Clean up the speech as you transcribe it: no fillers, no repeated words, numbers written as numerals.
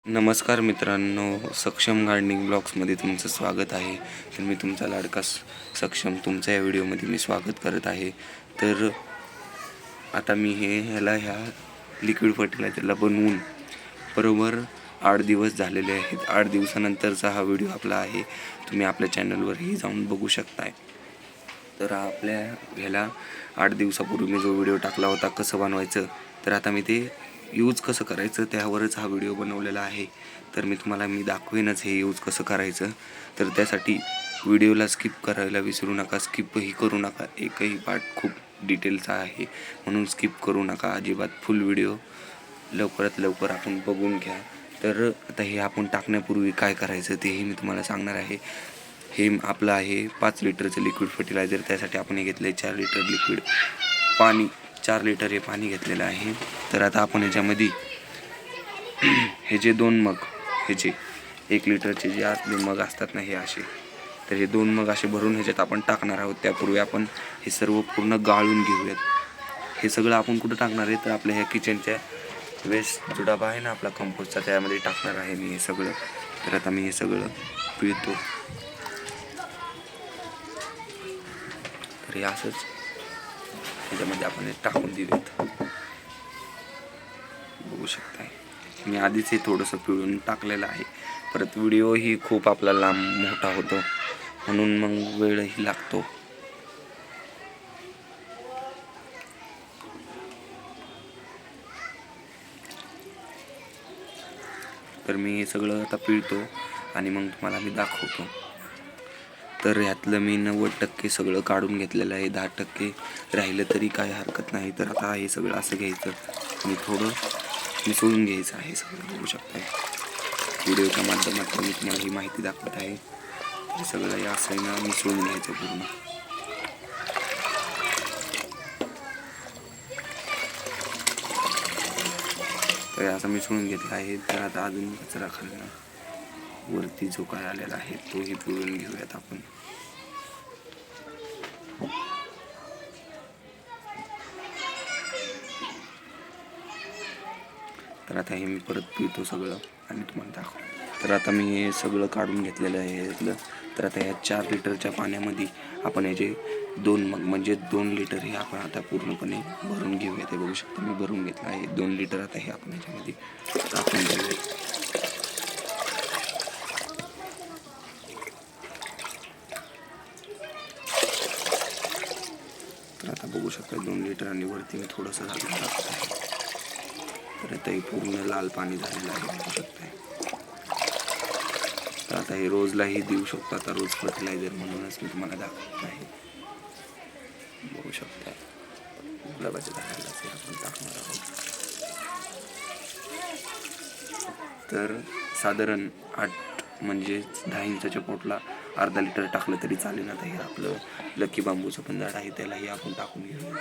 नमस्कार मित्रांनो, सक्षम गार्डनिंग ब्लॉग्समध्ये तुमचं स्वागत आहे. तर मी तुमचा लाडका सक्षम तुमच्या या व्हिडिओमध्ये मी स्वागत करत आहे. तर आता मी ह्या लिक्विड फर्टिलायझरला बनवून बरोबर 8 दिवस झालेले आहेत. 8 दिवसानंतरचा हा व्हिडिओ आपला आहे. तुम्ही आपल्या चॅनलवरही जाऊन बघू शकताय. तर आपल्या ह्याला 8 दिवसापूर्वी मी जो व्हिडिओ टाकला होता कसं बनवायचं, तर आता मी ते यूज कसं करायचं त्यावरच हा व्हिडिओ बनवलेला आहे. तर मी दाखवेनच हे यूज कसं करायचं. तर त्यासाठी व्हिडिओला स्किप करायला विसरू नका, स्किपही करू नका. एकही पार्ट खूप डिटेलचा आहे म्हणून स्किप करू नका अजिबात. फुल व्हिडिओ लवकरात लवकर आपण बघून घ्या. तर आता हे आपण टाकण्यापूर्वी काय करायचं तेही मी तुम्हाला सांगणार आहे. हे आपलं आहे 5 लिटरचं लिक्विड फर्टिलायझर. त्यासाठी आपण हे घेतलं आहे 4 लिटर लिक्विड पाणी. 4 लिटर हे पाणी घेतलेलं आहे. तर आता आपण ह्याच्यामध्ये हे जे 2 मग हे जे 1 लिटरचे जे आतले मग असतात ना हे असे, तर हे 2 मग असे भरून ह्याच्यात आपण टाकणार आहोत. त्यापूर्वी आपण हे सर्व पूर्ण गाळून घेऊयात. हे सगळं आपण कुठं टाकणार आहे तर आपल्या ह्या किचनच्या वेस्ट जो डबा आहे ना आपला कंपोस्टचा, त्यामध्ये टाकणार आहे मी हे सगळं. तर आता मी हे सगळं पिळतो. तर हे असंच ह्याच्यामध्ये आपण हे टाकून देऊयात. बघू शकताय मी आधीच हे थोडंसं पिळून टाकलेलं आहे. परत व्हिडिओही खूप आपला लांब मोठा होतो म्हणून मग वेळही लागतो. तर मी हे सगळं आता पिळतो आणि मग तुम्हाला मी दाखवतो. तर ह्यातलं मी 90% सगळं काढून घेतलेलं आहे. 10% राहिलं तरी काय हरकत नाही. तर आता हे सगळं असं घ्यायचं आणि थोडं मिसळून घ्यायचं आहे सगळं. बघू शकताय व्हिडिओच्या माध्यमातून मी तुम्हाला ही माहिती दाखवत आहे. हे सगळं हे असं ना मिसळून घ्यायचं पूर्ण. तर असं मिसळून घेतलं आहे. तर आता अजून कचरा खाल्ला वरती जो काय आलेला आहे तोही पिळून घेऊयात आपण. तर आता हे मी परत पिळतो सगळं आणि तुम्हाला दाखवतो. तर आता मी हे सगळं काढून घेतलेलं आहे यातलं. तर आता ह्या 4 लिटरच्या पाण्यामध्ये आपण ह्याचे 2 मग म्हणजे 2 लिटर हे आपण आता पूर्णपणे भरून घेऊयात. हे बघू शकता मी भरून घेतलं आहे 2 लिटर. आता हे आपण ह्याच्यामध्ये टाकून घेऊयात. तर आता बघू शकता 2 लिटर आणि वरती मी थोडंसं झालं टाकत आहे. तर आता हे पूर्ण लाल पाणी झालेलं आहे बघू शकताय. तर आता हे रोजलाही देऊ शकतो. आता रोज फर्टिलायझर म्हणूनच मी तुम्हाला दाखवत आहे. बघू शकताय गुलाबाच्या झाडाला आपण टाकणार आहोत. तर साधारण 8 म्हणजे 10 इंचाच्या पोटला अर्धा लिटर टाकलं तरी चालेल. आता हे आपलं लकी बांबूचं पण झाड आहे त्यालाही आपण टाकून घेऊया.